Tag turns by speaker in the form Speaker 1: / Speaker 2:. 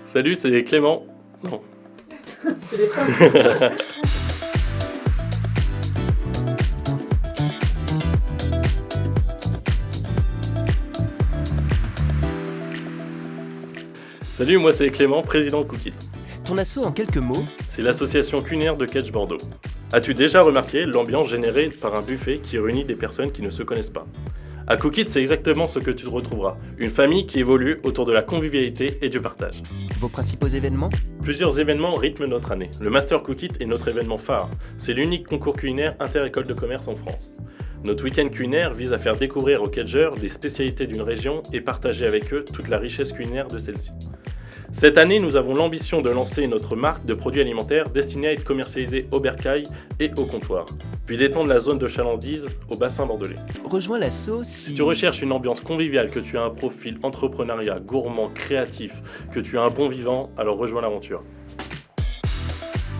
Speaker 1: Salut, c'est Clément. Non.
Speaker 2: Tu fais des fins.
Speaker 1: Salut, moi c'est Clément, président de Cookit.
Speaker 3: Ton asso en quelques mots?
Speaker 1: C'est l'association culinaire de Catch Bordeaux. As-tu déjà remarqué l'ambiance générée par un buffet qui réunit des personnes qui ne se connaissent pas? À Cookit, c'est exactement ce que tu retrouveras. Une famille qui évolue autour de la convivialité et du partage.
Speaker 3: Vos principaux événements?
Speaker 1: Plusieurs événements rythment notre année. Le Master Cookit est notre événement phare. C'est l'unique concours culinaire inter-école de commerce en France. Notre week-end culinaire vise à faire découvrir aux catcheurs des spécialités d'une région et partager avec eux toute la richesse culinaire de celle-ci. Cette année, nous avons l'ambition de lancer notre marque de produits alimentaires destinée à être commercialisée au bercail et au comptoir, puis d'étendre la zone de chalandise au bassin bordelais.
Speaker 3: Rejoins l'asso
Speaker 1: Si tu recherches une ambiance conviviale, que tu as un profil entrepreneuriat, gourmand, créatif, que tu as un bon vivant, alors rejoins l'aventure.